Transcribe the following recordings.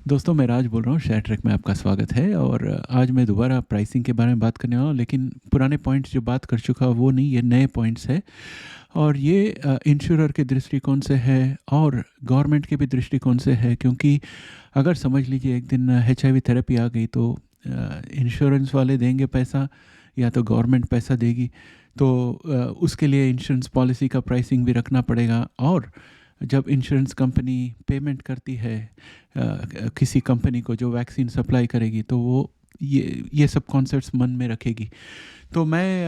दोस्तों, मैं राज बोल रहा हूँ। शेयर ट्रैक में आपका स्वागत है। और आज मैं दोबारा प्राइसिंग के बारे में बात करने वाला हूँ, लेकिन पुराने पॉइंट्स जो बात कर चुका वो नहीं, ये नए पॉइंट्स है। और ये इंश्योरर के दृष्टिकोण से है और गवर्नमेंट के भी दृष्टिकोण से है, क्योंकि अगर समझ लीजिए एक दिन HIV थेरेपी आ गई तो इंश्योरेंस वाले देंगे पैसा या तो गवर्नमेंट पैसा देगी। तो उसके लिए इंश्योरेंस पॉलिसी का प्राइसिंग भी रखना पड़ेगा। और जब इंश्योरेंस कंपनी पेमेंट करती है किसी कंपनी को जो वैक्सीन सप्लाई करेगी, तो वो ये सब कॉन्सेप्ट्स मन में रखेगी। तो मैं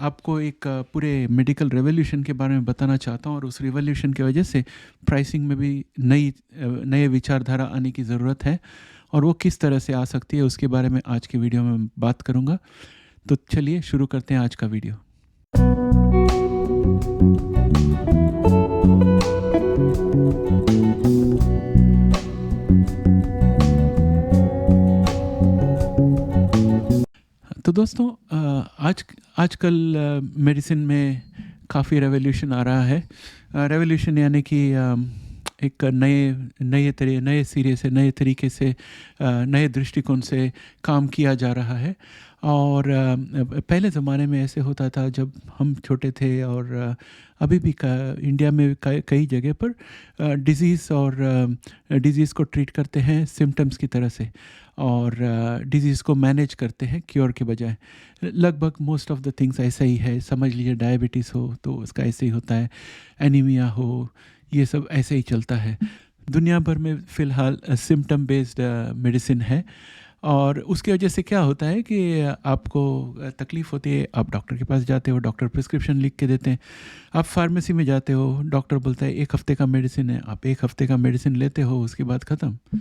आपको एक पूरे मेडिकल रेवोल्यूशन के बारे में बताना चाहता हूँ, और उस रेवोल्यूशन की वजह से प्राइसिंग में भी नए विचारधारा आने की ज़रूरत है, और वो किस तरह से आ सकती है उसके बारे में आज की वीडियो में बात करूँगा। तो चलिए शुरू करते हैं आज का वीडियो। तो दोस्तों, आजकल मेडिसिन में काफ़ी रेवोल्यूशन आ रहा है। रेवोल्यूशन यानी कि एक नए सिरे से, नए तरीके से, नए दृष्टिकोण से काम किया जा रहा है। और पहले ज़माने में ऐसे होता था जब हम छोटे थे, और अभी भी इंडिया में कई जगह पर डिज़ीज़ को ट्रीट करते हैं सिम्टम्स की तरह से, और डिज़ीज़ को मैनेज करते हैं क्योर के बजाय। लगभग मोस्ट ऑफ द थिंग्स ऐसा ही है। समझ लीजिए डायबिटीज़ हो तो उसका ऐसे ही होता है, एनीमिया हो, ये सब ऐसे ही चलता है। दुनिया भर में फ़िलहाल सिम्टम बेस्ड मेडिसिन है। और उसकी वजह से क्या होता है कि आपको तकलीफ़ होती है, आप डॉक्टर के पास जाते हो, डॉक्टर प्रिस्क्रिप्शन लिख के देते हैं। आप फार्मेसी में जाते हो, डॉक्टर बोलता है 1 हफ़्ते का मेडिसिन है, आप 1 हफ़्ते का मेडिसिन लेते हो, उसके बाद ख़त्म।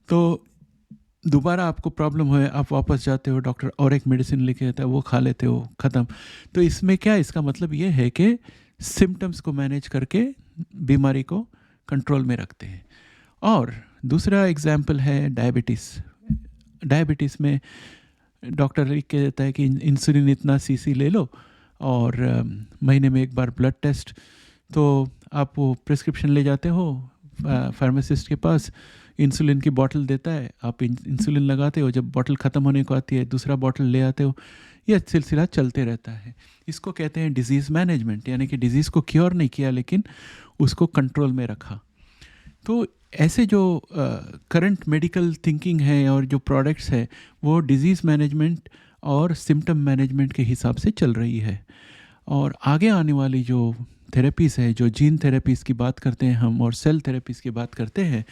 तो दोबारा आपको प्रॉब्लम हो, आप वापस जाते हो, डॉक्टर और एक मेडिसिन लिखे देता है, वो खा लेते हो, ख़त्म। तो इसमें क्या, इसका मतलब ये है कि सिम्टम्स को मैनेज करके बीमारी को कंट्रोल में रखते हैं। और दूसरा एग्जाम्पल है डायबिटीज़। डायबिटीज़ में डॉक्टर लिख के देता है कि इंसुलिन इतना सीसी ले लो, और महीने में एक बार ब्लड टेस्ट। तो आप वो प्रिस्क्रिप्शन ले जाते हो फार्मासिस्ट के पास, इंसुलिन की बॉटल देता है, आप इंसुलिन लगाते हो, जब बॉटल ख़त्म होने को आती है दूसरा बॉटल ले आते हो। यह सिलसिला चलते रहता है। इसको कहते हैं डिज़ीज़ मैनेजमेंट, यानी कि डिज़ीज़ को क्योर नहीं किया लेकिन उसको कंट्रोल में रखा। तो ऐसे जो करंट मेडिकल थिंकिंग है और जो प्रोडक्ट्स है, वो डिज़ीज़ मैनेजमेंट और सिम्टम मैनेजमेंट के हिसाब से चल रही है। और आगे आने वाली जो थेरेपीज़ है, जो जीन थेरेपीज़ की बात करते हैं हम, और सेल थेरेपीज़ की बात करते हैं,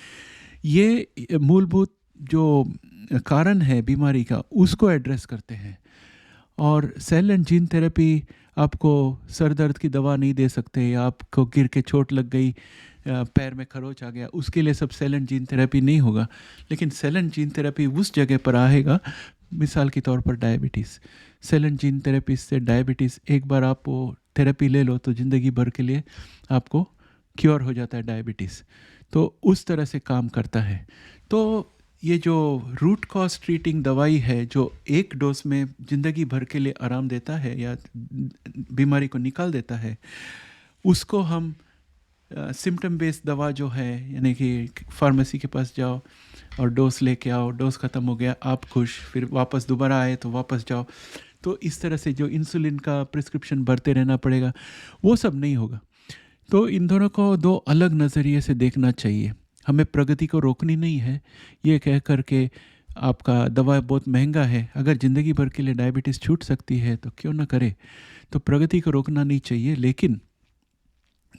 ये मूलभूत जो कारण है बीमारी का, उसको एड्रेस करते हैं। और सेल एंड जीन थेरेपी आपको सर दर्द की दवा नहीं दे सकते, या आपको गिर के चोट लग गई, पैर में खरोच आ गया, उसके लिए सब सेल एंड जीन थेरेपी नहीं होगा। लेकिन सेल एंड जीन थेरेपी उस जगह पर आएगा, मिसाल के तौर पर diabetes. Cell and gene therapy से डायबिटीज़, एक बार आप वो थेरेपी ले लो तो ज़िंदगी भर के लिए आपको क्योर हो जाता है डायबिटीज़। तो उस तरह से काम करता है। तो ये जो रूट कॉज ट्रीटिंग दवाई है, जो एक डोज में ज़िंदगी भर के लिए आराम देता है या बीमारी को निकाल देता है, उसको हम सिम्टम बेस्ड दवा जो है, यानी कि फार्मेसी के पास जाओ और डोज लेके आओ, डोज ख़त्म हो गया, आप खुश, फिर वापस दोबारा आए तो वापस जाओ। तो इस तरह से जो इंसुलिन का प्रिस्क्रिप्शन भरते रहना पड़ेगा, वो सब नहीं होगा। तो इन दोनों को दो अलग नज़रिए से देखना चाहिए। हमें प्रगति को रोकनी नहीं है, ये कह कर के आपका दवा बहुत महंगा है, अगर ज़िंदगी भर के लिए डायबिटीज़ छूट सकती है तो क्यों ना करे। तो प्रगति को रोकना नहीं चाहिए, लेकिन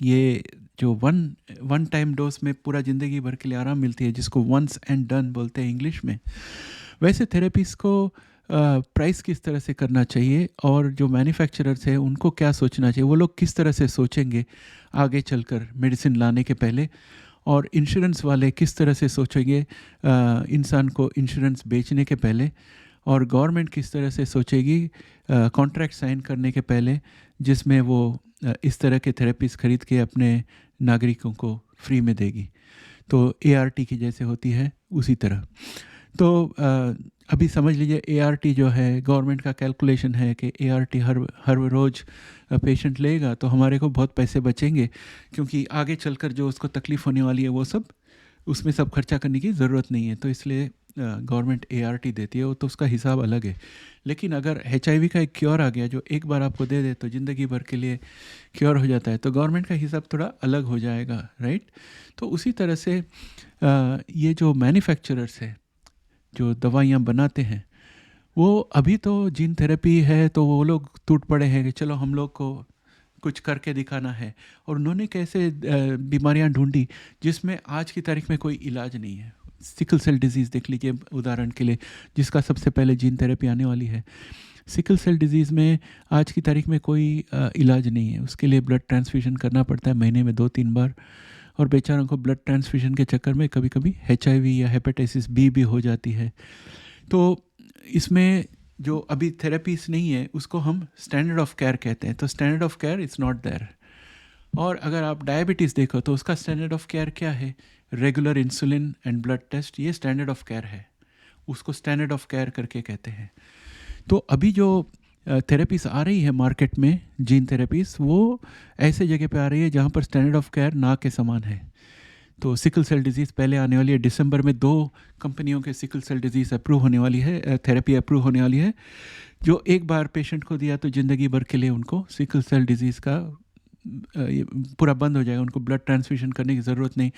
ये जो वन टाइम डोज में पूरा ज़िंदगी भर के लिए आराम मिलती है, जिसको वंस एंड डन बोलते हैं इंग्लिश में, वैसे थेरेपीज़ को प्राइस किस तरह से करना चाहिए, और जो मैन्युफैक्चरर्स हैं उनको क्या सोचना चाहिए, वो लोग किस तरह से सोचेंगे आगे चलकर मेडिसिन लाने के पहले, और इंश्योरेंस वाले किस तरह से सोचेंगे इंसान को इंश्योरेंस बेचने के पहले, और गवर्नमेंट किस तरह से सोचेगी कॉन्ट्रैक्ट साइन करने के पहले, जिसमें वो इस तरह के थेरेपीज़ खरीद के अपने नागरिकों को फ्री में देगी। तो ART की जैसे होती है उसी तरह। तो अभी समझ लीजिए ART जो है, गवर्नमेंट का कैलकुलेशन है कि ART हर रोज़ पेशेंट लेगा तो हमारे को बहुत पैसे बचेंगे, क्योंकि आगे चलकर जो उसको तकलीफ़ होने वाली है वो सब उसमें सब खर्चा करने की ज़रूरत नहीं है, तो इसलिए गवर्नमेंट ART देती है, वो तो उसका हिसाब अलग है। लेकिन अगर HIV का एक क्योर आ गया जो एक बार आपको दे दे तो ज़िंदगी भर के लिए क्योर हो जाता है, तो गवर्नमेंट का हिसाब थोड़ा अलग हो जाएगा, राइट। तो उसी तरह से ये जो मैन्युफैक्चरर्स है जो दवाइयाँ बनाते हैं, वो अभी तो जीन थेरेपी है तो वो लोग टूट पड़े हैं कि चलो हम लोग को कुछ करके दिखाना है, और उन्होंने कैसे बीमारियां ढूंढी जिसमें आज की तारीख में कोई इलाज नहीं है। सिकल सेल डिजीज़ देख लीजिए उदाहरण के लिए, जिसका सबसे पहले जीन थेरेपी आने वाली है। सिकल सेल डिजीज़ में आज की तारीख में कोई इलाज नहीं है, उसके लिए ब्लड ट्रांसफ्यूजन करना पड़ता है महीने में 2-3 बार, और बेचारों को ब्लड ट्रांसफ्यूजन के चक्कर में कभी कभी HIV या हेपेटाइटिस B भी हो जाती है। तो इसमें जो अभी थेरेपीज नहीं है उसको हम स्टैंडर्ड ऑफ केयर कहते हैं, तो standard of care is not there. और अगर आप डायबिटीज़ देखो तो उसका स्टैंडर्ड ऑफ केयर क्या है, regular insulin and blood test, ये स्टैंडर्ड ऑफ केयर है, उसको स्टैंडर्ड ऑफ केयर करके कहते हैं। तो अभी जो थेरेपीज आ रही है मार्केट में, जीन थेरेपीज, वो ऐसे जगह पे आ रही है जहाँ पर स्टैंडर्ड ऑफ केयर ना के समान है। तो सिकल सेल डिजीज़ पहले आने वाली है, दिसंबर में 2 कंपनियों के सिकल सेल डिजीज़ अप्रूव होने वाली है, थेरेपी अप्रूव होने वाली है, जो एक बार पेशेंट को दिया तो ज़िंदगी भर के लिए उनको सिकल सेल डिजीज़ का ये पूरा बंद हो जाएगा, उनको ब्लड ट्रांसफ्यूजन करने की ज़रूरत नहीं,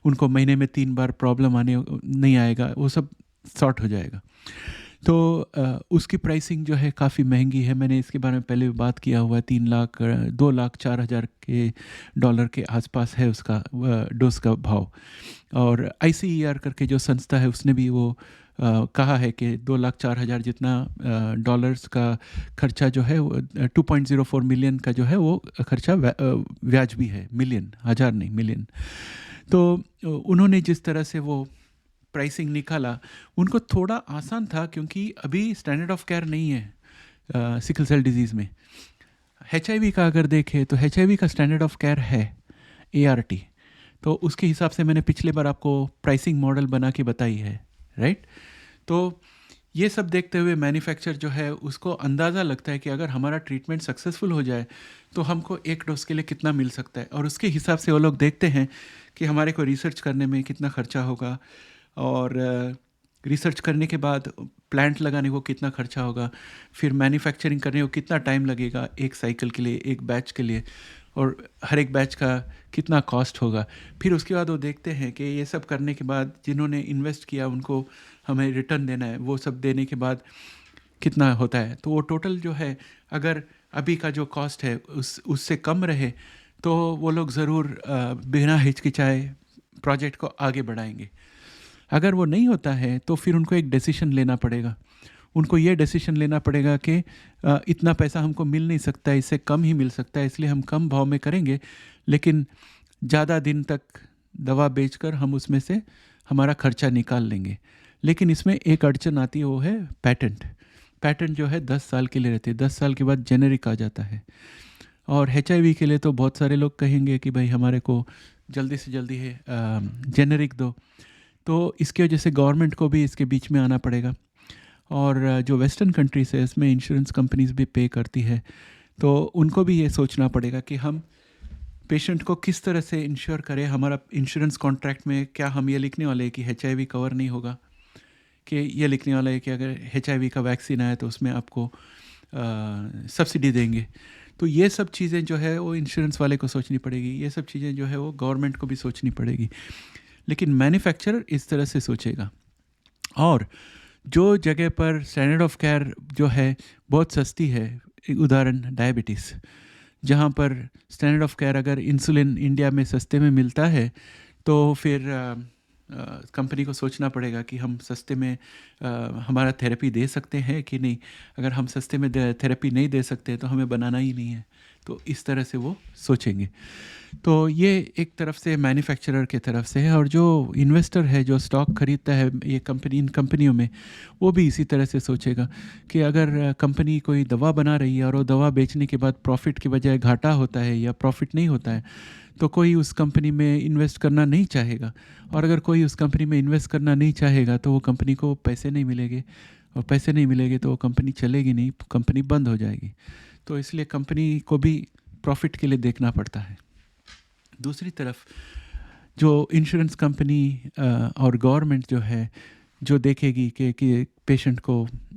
उनको महीने में 3 बार प्रॉब्लम आने नहीं आएगा, वो सब सॉर्ट हो जाएगा। तो उसकी प्राइसिंग जो है काफ़ी महंगी है, मैंने इसके बारे में पहले भी बात किया हुआ है, 3 लाख 2,04,000 के डॉलर के आसपास है उसका डोज का भाव। और ICER करके जो संस्था है उसने भी वो कहा है कि 2,04,000 जितना डॉलर्स का खर्चा जो है 2.04 मिलियन का जो है वो खर्चा वाजिबी है, मिलियन, हज़ार नहीं मिलियन। तो उन्होंने जिस तरह से वो प्राइसिंग निकाला, उनको थोड़ा आसान था क्योंकि अभी स्टैंडर्ड ऑफ केयर नहीं है सिकल सेल डिजीज़ में। HIV का अगर देखें तो HIV का स्टैंडर्ड ऑफ केयर है ART, तो उसके हिसाब से मैंने पिछले बार आपको प्राइसिंग मॉडल बना के बताई है, राइट। तो ये सब देखते हुए मैन्युफैक्चर जो है उसको अंदाज़ा लगता है कि अगर हमारा ट्रीटमेंट सक्सेसफुल हो जाए तो हमको एक डोज के लिए कितना मिल सकता है, और उसके हिसाब से वो लोग देखते हैं कि हमारे को रिसर्च करने में कितना खर्चा होगा, और रिसर्च करने के बाद प्लांट लगाने को कितना खर्चा होगा, फिर मैन्युफैक्चरिंग करने को कितना टाइम लगेगा एक साइकिल के लिए, एक बैच के लिए, और हर एक बैच का कितना कॉस्ट होगा। फिर उसके बाद वो देखते हैं कि ये सब करने के बाद जिन्होंने इन्वेस्ट किया उनको हमें रिटर्न देना है, वो सब देने के बाद कितना होता है। तो वो टोटल जो है अगर अभी का जो कॉस्ट है उससे कम रहे तो वो लोग ज़रूर बिना हिचकिचाए प्रोजेक्ट को आगे बढ़ाएंगे। अगर वो नहीं होता है तो फिर उनको एक डिसीजन लेना पड़ेगा, उनको ये डिसीजन लेना पड़ेगा कि इतना पैसा हमको मिल नहीं सकता है, इससे कम ही मिल सकता है, इसलिए हम कम भाव में करेंगे, लेकिन ज़्यादा दिन तक दवा बेचकर हम उसमें से हमारा खर्चा निकाल लेंगे। लेकिन इसमें एक अड़चन आती है, वो है पैटेंट। पैटेंट जो है 10 साल के लिए रहती है, 10 साल के बाद जेनेरिक आ जाता है। और HIV के लिए तो बहुत सारे लोग कहेंगे कि भाई हमारे को जल्दी से जल्दी है जेनेरिक दो, तो इसकी वजह से गवर्नमेंट को भी इसके बीच में आना पड़ेगा। और जो वेस्टर्न कंट्रीज है इसमें इंश्योरेंस कंपनीज भी पे करती है, तो उनको भी ये सोचना पड़ेगा कि हम पेशेंट को किस तरह से इंश्योर करें। हमारा इंश्योरेंस कॉन्ट्रैक्ट में क्या हम ये लिखने वाले हैं कि HIV कवर नहीं होगा, कि ये लिखने वाला है कि अगर HIV का वैक्सीन आया तो उसमें आपको सब्सिडी देंगे। तो ये सब चीज़ें जो है वो इंश्योरेंस वाले को सोचनी पड़ेगी, ये सब चीज़ें जो है वो गवर्नमेंट को भी सोचनी पड़ेगी। लेकिन मैन्युफैक्चरर इस तरह से सोचेगा। और जो जगह पर स्टैंडर्ड ऑफ केयर जो है बहुत सस्ती है, उदाहरण डायबिटीज़, जहाँ पर स्टैंडर्ड ऑफ केयर अगर इंसुलिन इंडिया में सस्ते में मिलता है तो फिर कंपनी को सोचना पड़ेगा कि हम सस्ते में हमारा थेरेपी दे सकते हैं कि नहीं। अगर हम सस्ते में थेरेपी नहीं दे सकते तो हमें बनाना ही नहीं है, तो इस तरह से वो सोचेंगे। तो ये एक तरफ से मैन्युफैक्चरर के तरफ से है, और जो इन्वेस्टर है जो स्टॉक खरीदता है ये कंपनी, इन कंपनियों में, वो भी इसी तरह से सोचेगा कि अगर कंपनी कोई दवा बना रही है और वो दवा बेचने के बाद प्रॉफिट की बजाय घाटा होता है या प्रॉफिट नहीं होता है तो कोई उस कंपनी में इन्वेस्ट करना नहीं चाहेगा। और अगर कोई उस कंपनी में इन्वेस्ट करना नहीं चाहेगा तो वो कंपनी को पैसे नहीं मिलेंगे, और पैसे नहीं मिलेंगे तो वो कंपनी चलेगी नहीं, कंपनी बंद हो जाएगी। तो इसलिए कंपनी को भी प्रॉफिट के लिए देखना पड़ता है। दूसरी तरफ जो इंश्योरेंस कंपनी और गवर्नमेंट जो है जो देखेगी कि पेशेंट को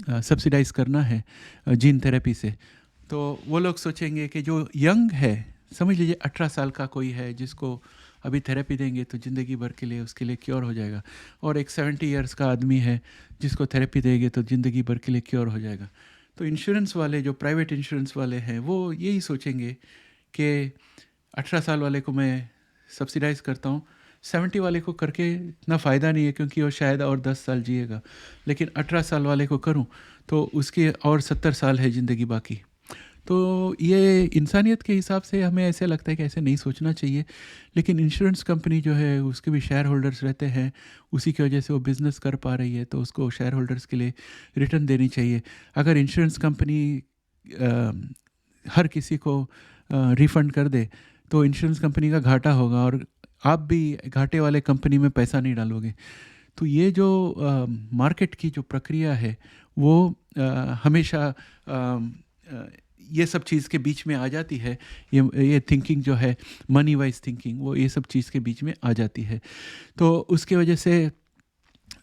सब्सिडाइज करना है जीन थेरेपी से, तो वो लोग सोचेंगे कि जो यंग है, समझ लीजिए 18 साल का कोई है जिसको अभी थेरेपी देंगे तो ज़िंदगी भर के लिए उसके लिए क्योर हो जाएगा, और एक 70 इयर्स का आदमी है जिसको थेरेपी देंगे तो ज़िंदगी भर के लिए क्योर हो जाएगा। तो इंश्योरेंस वाले, जो प्राइवेट इंश्योरेंस वाले हैं, वो यही सोचेंगे कि 18 साल वाले को मैं सब्सिडाइज़ करता हूँ, 70 वाले को करके इतना फ़ायदा नहीं है क्योंकि वो शायद और 10 साल जिएगा, लेकिन 18 साल वाले को करूँ तो उसके और 70 साल है ज़िंदगी बाकी। तो ये इंसानियत के हिसाब से हमें ऐसे लगता है कि ऐसे नहीं सोचना चाहिए, लेकिन इंश्योरेंस कंपनी जो है उसके भी शेयर होल्डर्स रहते हैं, उसी की वजह से वो बिज़नेस कर पा रही है, तो उसको शेयर होल्डर्स के लिए रिटर्न देनी चाहिए। अगर इंश्योरेंस कंपनी हर किसी को रिफ़ंड कर दे तो इंश्योरेंस कंपनी का घाटा होगा, और आप भी घाटे वाले कंपनी में पैसा नहीं डालोगे। तो ये जो मार्केट की जो प्रक्रिया है वो हमेशा ये सब चीज़ के बीच में आ जाती है। ये थिंकिंग जो है, मनी वाइज थिंकिंग, वो ये सब चीज़ के बीच में आ जाती है। तो उसके वजह से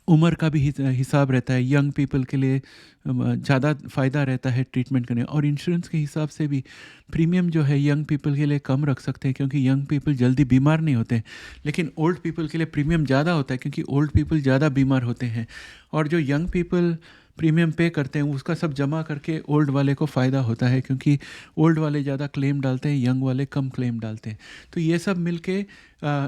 उम्र का भी हिसाब रहता है। यंग पीपल के लिए ज़्यादा फ़ायदा रहता है ट्रीटमेंट करने, और इंश्योरेंस के हिसाब से भी प्रीमियम जो है यंग पीपल के लिए कम रख सकते हैं क्योंकि यंग पीपल जल्दी बीमार नहीं होते हैं। लेकिन ओल्ड पीपल के लिए प्रीमियम ज़्यादा होता है क्योंकि ओल्ड पीपल ज़्यादा बीमार होते हैं, और जो यंग पीपल प्रीमियम पे करते हैं उसका सब जमा करके ओल्ड वाले को फ़ायदा होता है क्योंकि ओल्ड वाले ज़्यादा क्लेम डालते हैं, यंग वाले कम क्लेम डालते हैं। तो ये सब मिलके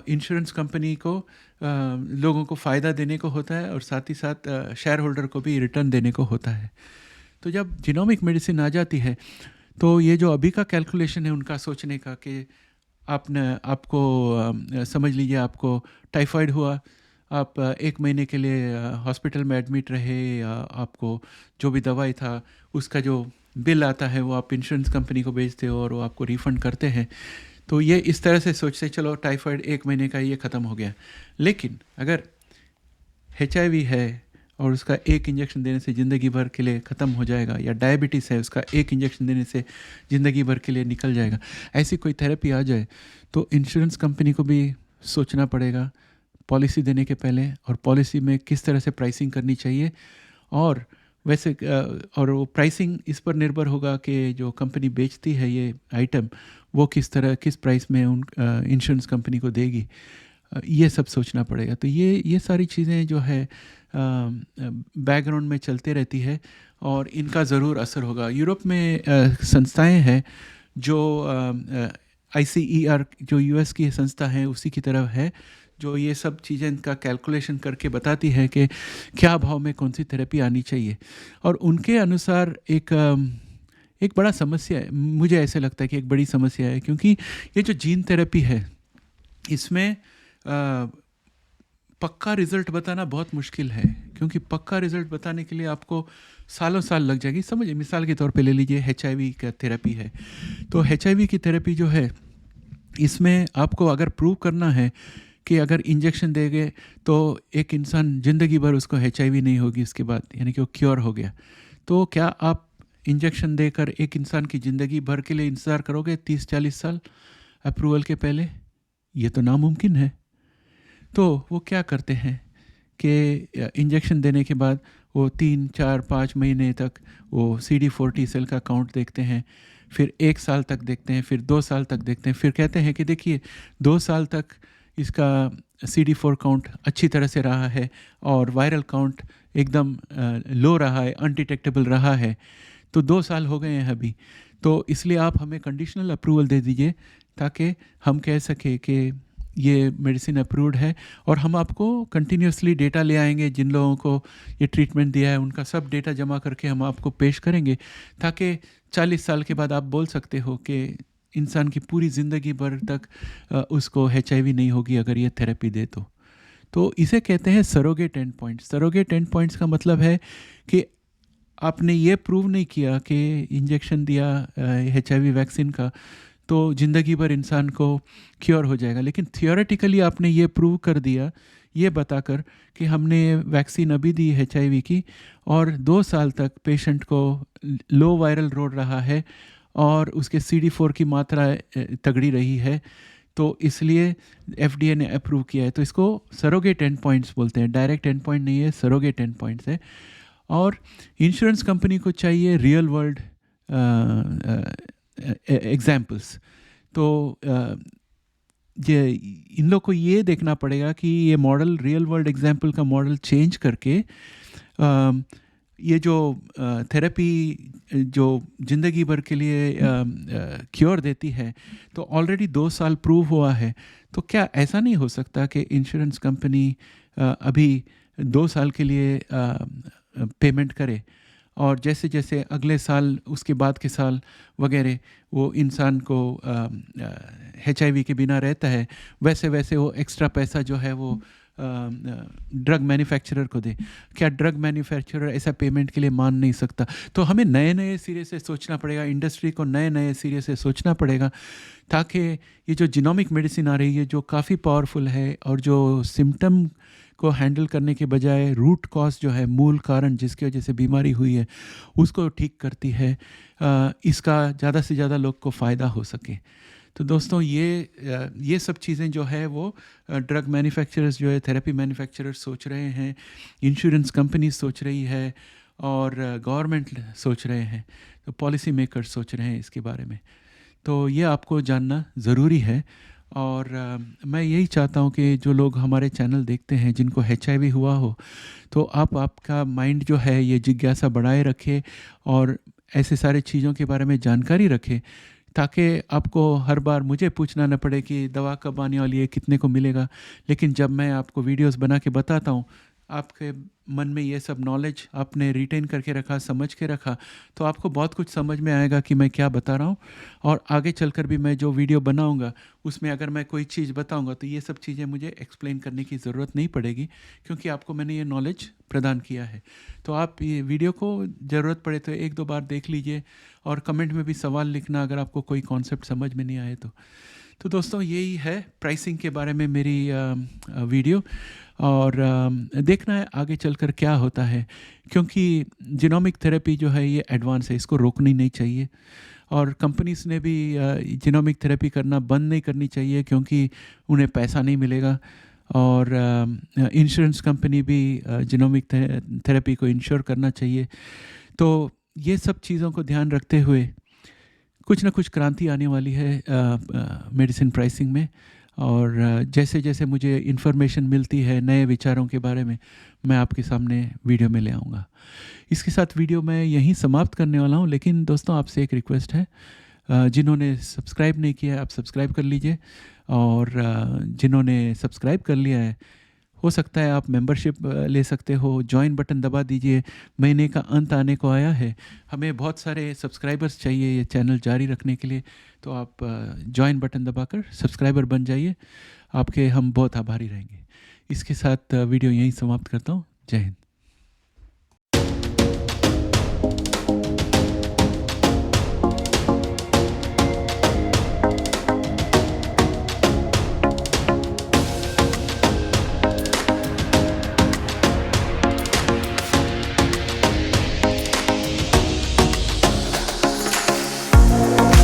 इंश्योरेंस कंपनी को लोगों को फ़ायदा देने को होता है, और साथ ही साथ शेयर होल्डर को भी रिटर्न देने को होता है। तो जब जीनोमिक मेडिसिन आ जाती है तो ये जो अभी का कैलकुलेशन है उनका सोचने का कि आपको समझ लीजिए आपको टाइफाइड हुआ, आप 1 महीने के लिए हॉस्पिटल में एडमिट रहे, या आपको जो भी दवाई था उसका जो बिल आता है वो आप इंश्योरेंस कंपनी को भेजते हो और वो आपको रिफ़ंड करते हैं। तो ये इस तरह से सोचते चलो टाइफाइड 1 महीने का ये ख़त्म हो गया। लेकिन अगर HIV है और उसका एक इंजेक्शन देने से ज़िंदगी भर के लिए ख़त्म हो जाएगा, या डायबिटीज़ है उसका एक इंजेक्शन देने से ज़िंदगी भर के लिए निकल जाएगा, ऐसी कोई थेरेपी आ जाए तो इंश्योरेंस कंपनी को भी सोचना पड़ेगा पॉलिसी देने के पहले, और पॉलिसी में किस तरह से प्राइसिंग करनी चाहिए। और वैसे और वो प्राइसिंग इस पर निर्भर होगा कि जो कंपनी बेचती है ये आइटम वो किस प्राइस में उन इंश्योरेंस कंपनी को देगी, ये सब सोचना पड़ेगा। तो ये सारी चीज़ें जो है बैकग्राउंड में चलते रहती है और इनका ज़रूर असर होगा। यूरोप में संस्थाएं हैं जो ICER जो US की संस्था है उसी की तरफ है, जो ये सब चीज़ें इनका कैलकुलेशन करके बताती है कि क्या भाव में कौन सी थेरेपी आनी चाहिए। और उनके अनुसार एक बड़ा समस्या है, मुझे ऐसे लगता है कि एक बड़ी समस्या है, क्योंकि ये जो जीन थेरेपी है इसमें पक्का रिज़ल्ट बताना बहुत मुश्किल है, क्योंकि पक्का रिज़ल्ट बताने के लिए आपको सालों साल लग जाएगी। समझिए, मिसाल के तौर पे ले लीजिए HIV का थेरेपी है, तो HIV की थेरेपी जो है इसमें आपको अगर प्रूव करना है कि अगर इंजेक्शन देंगे तो एक इंसान ज़िंदगी भर उसको HIV नहीं होगी इसके बाद, यानी कि वो क्योर हो गया, तो क्या आप इंजेक्शन देकर एक इंसान की ज़िंदगी भर के लिए इंतज़ार करोगे 30-40 साल अप्रूवल के पहले? ये तो नामुमकिन है। तो वो क्या करते हैं कि इंजेक्शन देने के बाद वो 3-4-5 महीने तक वो CD4 सेल का काउंट देखते हैं, फिर 1 साल तक देखते हैं, फिर 2 साल तक देखते हैं, फिर कहते हैं कि देखिए 2 साल तक इसका CD4 काउंट अच्छी तरह से रहा है और वायरल काउंट एकदम लो रहा है, अनडिटेक्टेबल रहा है, तो 2 साल हो गए हैं अभी, तो इसलिए आप हमें कंडीशनल अप्रूवल दे दीजिए ताकि हम कह सकें कि ये मेडिसिन अप्रूव्ड है, और हम आपको कंटिन्यूसली डेटा ले आएंगे, जिन लोगों को ये ट्रीटमेंट दिया है उनका सब डेटा जमा करके हम आपको पेश करेंगे, ताकि 40 साल के बाद आप बोल सकते हो कि इंसान की पूरी ज़िंदगी भर तक उसको HIV नहीं होगी अगर ये थेरेपी दे तो इसे कहते हैं surrogate and points. Surrogate and points का मतलब है कि आपने ये प्रूव नहीं किया कि इंजेक्शन दिया HIV वैक्सीन का तो ज़िंदगी भर इंसान को क्योर हो जाएगा, लेकिन थियोरेटिकली आपने ये प्रूव कर दिया, ये बताकर कि हमने वैक्सीन अभी दी HIV की और 2 साल तक पेशेंट को लो वायरल लोड रहा है और उसके CD4 की मात्रा तगड़ी रही है, तो इसलिए एफडीए ने अप्रूव किया है। तो इसको सरोगेट एंड पॉइंट्स बोलते हैं, डायरेक्ट एंड पॉइंट नहीं है, सरोगेट एंड पॉइंट्स है। और इंश्योरेंस कंपनी को चाहिए रियल वर्ल्ड एग्जाम्पल्स। तो ये इन लोग को ये देखना पड़ेगा कि ये मॉडल, रियल वर्ल्ड एग्जाम्पल का मॉडल चेंज करके ये जो थेरेपी जो ज़िंदगी भर के लिए क्योर देती है, तो ऑलरेडी 2 साल प्रूव हुआ है। तो क्या ऐसा नहीं हो सकता कि इंश्योरेंस कंपनी अभी 2 साल के लिए पेमेंट करे, और जैसे जैसे अगले साल, उसके बाद के साल वगैरह वो इंसान को HIV के बिना रहता है, वैसे वैसे वो एक्स्ट्रा पैसा जो है वो ड्रग मैन्युफैक्चरर को दे? क्या ड्रग मैन्युफैक्चरर ऐसा पेमेंट के लिए मान नहीं सकता? तो हमें नए नए सिरे से सोचना पड़ेगा, इंडस्ट्री को नए नए सिरे से सोचना पड़ेगा, ताकि ये जो जीनोमिक मेडिसिन आ रही है जो काफ़ी पावरफुल है और जो सिम्टम को हैंडल करने के बजाय रूट कॉज जो है, मूल कारण जिसकी वजह से बीमारी हुई है, उसको ठीक करती है, इसका ज़्यादा से ज़्यादा लोग को फ़ायदा हो सके। तो दोस्तों ये सब चीज़ें जो है वो ड्रग मैन्युफैक्चरर्स जो है, थेरेपी मैन्युफैक्चरर्स सोच रहे हैं, इंश्योरेंस कंपनी सोच रही है, और गवर्नमेंट सोच रहे हैं, तो पॉलिसी मेकर्स सोच रहे हैं इसके बारे में। तो ये आपको जानना ज़रूरी है। और मैं यही चाहता हूँ कि जो लोग हमारे चैनल देखते हैं जिनको HIV हुआ हो, तो आपका माइंड जो है ये जिज्ञासा बढ़ाए रखे और ऐसे सारे चीज़ों के बारे में जानकारी रखे, ताकि आपको हर बार मुझे पूछना न पड़े कि दवा कब आने वाली है, कितने को मिलेगा। लेकिन जब मैं आपको वीडियोस बना के बताता हूँ, आपके मन में ये सब नॉलेज आपने रिटेन करके रखा, समझ के रखा, तो आपको बहुत कुछ समझ में आएगा कि मैं क्या बता रहा हूँ। और आगे चलकर भी मैं जो वीडियो बनाऊँगा उसमें अगर मैं कोई चीज़ बताऊँगा तो ये सब चीज़ें मुझे एक्सप्लेन करने की ज़रूरत नहीं पड़ेगी, क्योंकि आपको मैंने ये नॉलेज प्रदान किया है। तो आप ये वीडियो को ज़रूरत पड़े तो 1-2 बार देख लीजिए, और कमेंट में भी सवाल लिखना अगर आपको कोई कॉन्सेप्ट समझ में नहीं आए तो दोस्तों यही है प्राइसिंग के बारे में मेरी वीडियो। और देखना है आगे चलकर क्या होता है, क्योंकि जीनोमिक थेरेपी जो है ये एडवांस है, इसको रोकनी नहीं चाहिए। और कंपनीज़ ने भी जीनोमिक थेरेपी करना बंद नहीं करनी चाहिए, क्योंकि उन्हें पैसा नहीं मिलेगा। और इंश्योरेंस कंपनी भी जीनोमिक थेरेपी को इंश्योर करना चाहिए। तो ये सब चीज़ों को ध्यान रखते हुए कुछ ना कुछ क्रांति आने वाली है मेडिसिन प्राइसिंग में। और जैसे जैसे मुझे इन्फॉर्मेशन मिलती है नए विचारों के बारे में, मैं आपके सामने वीडियो में ले आऊँगा। इसके साथ वीडियो मैं यहीं समाप्त करने वाला हूँ, लेकिन दोस्तों आपसे एक रिक्वेस्ट है, जिन्होंने सब्सक्राइब नहीं किया है आप सब्सक्राइब कर लीजिए, और जिन्होंने सब्सक्राइब कर लिया है हो सकता है आप मेंबरशिप ले सकते हो, जॉइन बटन दबा दीजिए। महीने का अंत आने को आया है, हमें बहुत सारे सब्सक्राइबर्स चाहिए ये चैनल जारी रखने के लिए, तो आप जॉइन बटन दबाकर सब्सक्राइबर बन जाइए, आपके हम बहुत आभारी रहेंगे। इसके साथ वीडियो यहीं समाप्त करता हूँ। जय हिंद।